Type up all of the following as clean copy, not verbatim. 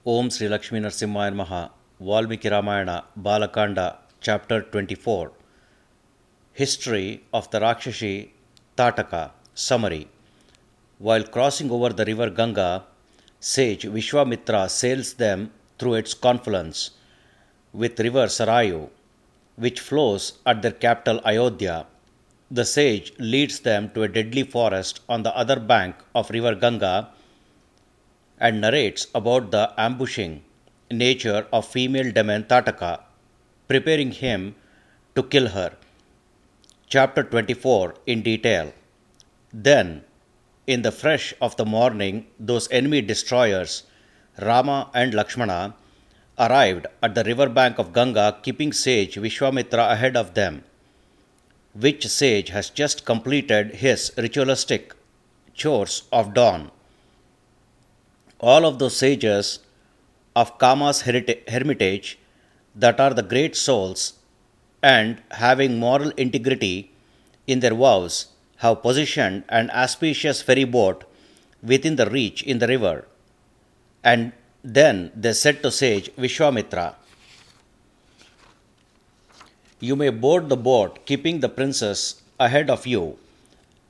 Om Sri Lakshmi Narsimhaya Namaha. Valmiki Ramayana, Balakanda, Chapter 24. History of the Rakshasi Tataka. Summary. While crossing over the river Ganga, sage Vishvamitra sails them through its confluence with River Sarayu, which flows at their capital Ayodhya. The sage leads them to a deadly forest on the other bank of River Ganga and narrates about the ambushing nature of female demon Tataka, preparing him to kill her. Chapter 24 in detail. Then, in the fresh of the morning, those enemy destroyers, Rama and Lakshmana, arrived at the river bank of Ganga, keeping sage Vishvamitra ahead of them, which sage has just completed his ritualistic chores of dawn. All of those sages of Kama's hermitage that are the great souls and having moral integrity in their vows have positioned an auspicious ferry boat within the reach in the river. And then they said to sage Vishvamitra, "You may board the boat keeping the princess ahead of you,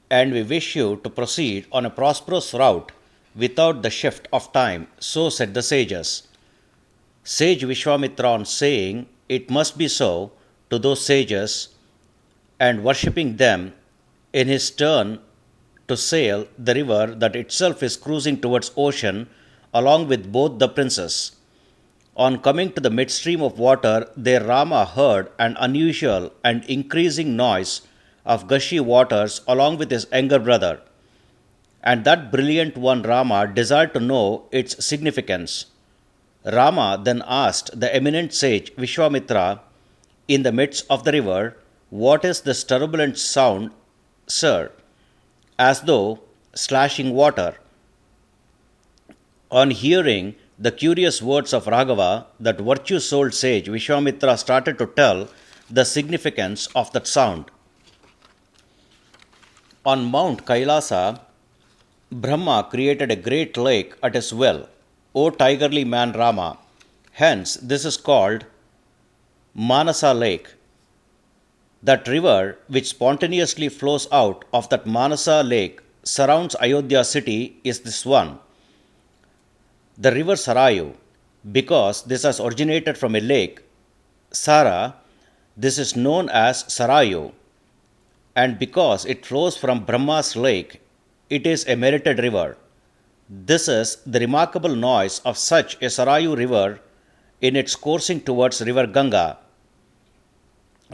and we wish you to proceed on a prosperous route without the shift of time." So said the sages. Sage Vishvamitra, on saying it must be so to those sages and worshipping them, in his turn to sail the river that itself is cruising towards ocean along with both the princes. On coming to the midstream of water, there Rama heard an unusual and increasing noise of gushy waters along with his younger brother. And that brilliant one Rama desired to know its significance. Rama then asked the eminent sage Vishvamitra, in the midst of the river, "What is this turbulent sound, sir?" as though slashing water. On hearing the curious words of Raghava, that virtue-souled sage Vishvamitra started to tell the significance of that sound. On Mount Kailasa, Brahma created a great lake at his well, O tigerly man Rama. Hence, this is called Manasa Lake. That river which spontaneously flows out of that Manasa lake surrounds Ayodhya city is this one, the River Sarayu. Because this has originated from a lake, Sara, this is known as Sarayu. And because it flows from Brahma's lake, it is a merited river. This is the remarkable noise of such a Sarayu river in its coursing towards River Ganga,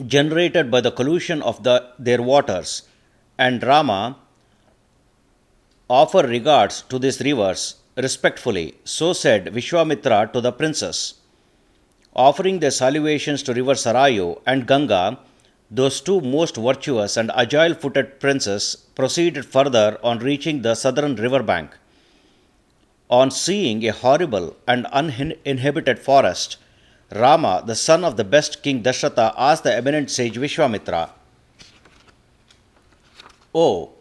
generated by the collusion of their waters. And Rama offer regards to these rivers respectfully. So said Vishvamitra to the princess. Offering their salutations to River Sarayu and Ganga, those two most virtuous and agile-footed princes proceeded further on reaching the southern river bank. On seeing a horrible and uninhabited forest, Rama, the son of the best king Dasharatha, asked the eminent sage Vishvamitra, "Oh,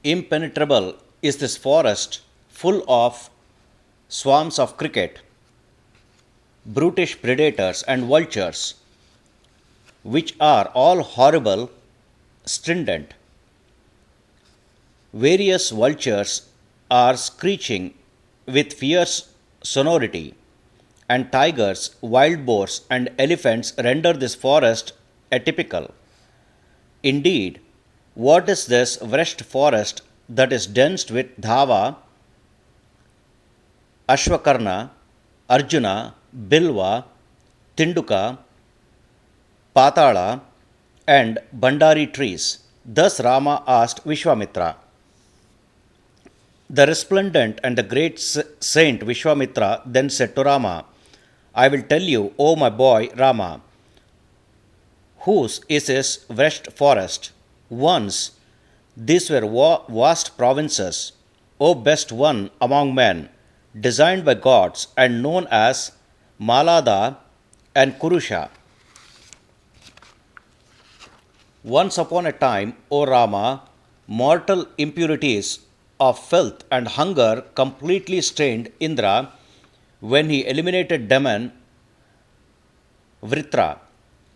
impenetrable is this forest, full of swarms of cricket, brutish predators and vultures, which are all horrible, strident. Various vultures are screeching with fierce sonority, and tigers, wild boars, and elephants render this forest atypical. Indeed, what is this vast forest that is dense with Dhava, Ashwakarna, Arjuna, Bilva, Tinduka, Patala, and Bandari trees?" Thus Rama asked Vishvamitra. The resplendent and the great saint Vishvamitra then said to Rama, "I will tell you, O my boy Rama, whose is this vast forest. Once these were vast provinces, O best one among men, designed by gods and known as Malada and Kurusha. Once upon a time, O Rama, mortal impurities of filth and hunger completely stained Indra, when he eliminated demon Vritra,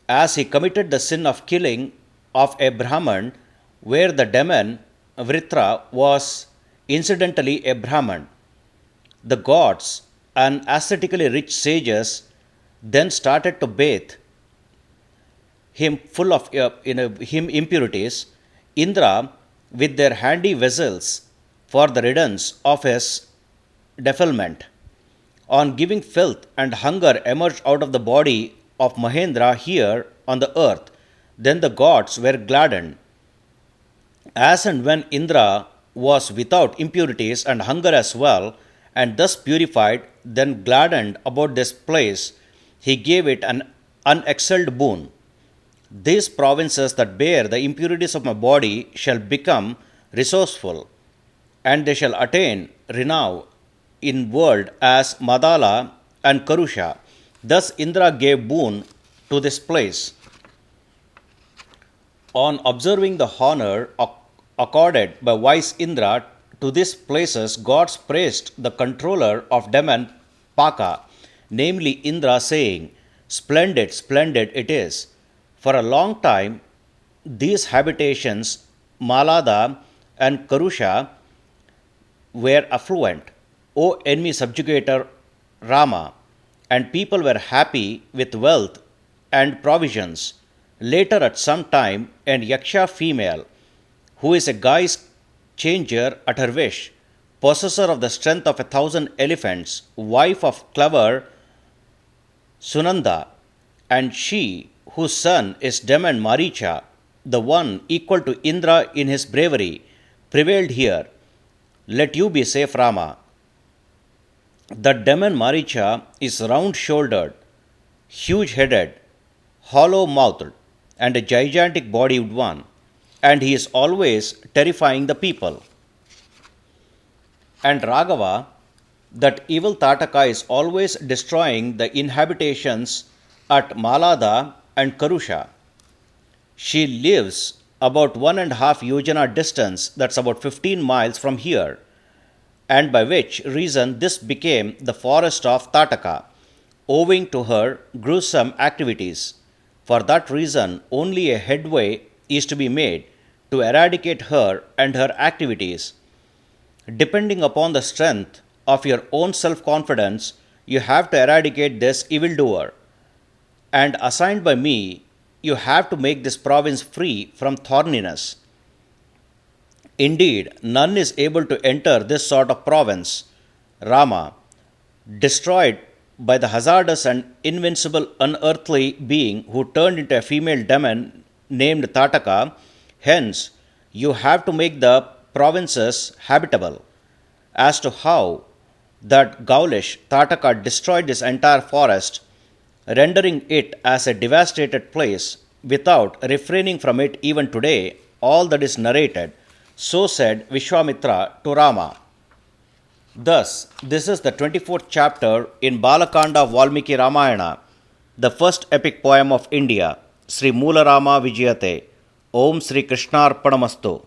as he committed the sin of killing of a Brahman, where the demon Vritra was incidentally a Brahman. The gods and ascetically rich sages then started to bathe him full of him impurities. Indra, with their handy vessels for the riddance of his defilement, on giving filth and hunger emerged out of the body of Mahendra here on the earth. Then the gods were gladdened. As and when Indra was without impurities and hunger as well, and thus purified, then gladdened about this place, he gave it an unexcelled boon. These provinces that bear the impurities of my body shall become resourceful, and they shall attain renown in world as Madala and Karusha. Thus Indra gave boon to this place. On observing the honor accorded by wise Indra to these places, gods praised the controller of demon Paka, namely Indra, saying, "Splendid, splendid it is." For a long time, these habitations, Malada and Karusha, were affluent, O enemy subjugator Rama, and people were happy with wealth and provisions. Later, at some time, an Yaksha female, who is a guy's changer at her wish, possessor of the strength of 1,000 elephants, wife of clever Sunanda, and she whose son is demon Maricha, the one equal to Indra in his bravery, prevailed here. Let you be safe, Rama. The demon Maricha is round-shouldered, huge-headed, hollow-mouthed, and a gigantic-bodied one, and he is always terrifying the people. And Raghava, that evil Tataka, is always destroying the inhabitations at Malada and Karusha. She lives about 1.5 yojana distance, that's about 15 miles from here, and by which reason this became the forest of Tataka, owing to her gruesome activities. For that reason, only a headway is to be made to eradicate her and her activities. Depending upon the strength of your own self-confidence, you have to eradicate this evildoer. And assigned by me, you have to make this province free from thorniness. Indeed, none is able to enter this sort of province. Rama, destroyed by the hazardous and invincible unearthly being who turned into a female demon named Tataka, hence you have to make the provinces habitable. As to how that Gaulish Tataka destroyed this entire forest, rendering it as a devastated place, without refraining from it even today, all that is narrated, so said Vishvamitra to Rama. Thus, this is the 24th chapter in Balakanda Valmiki Ramayana, the first epic poem of India, Sri Moola Rama Vijayate. Om Sri Krishnarpanamastu.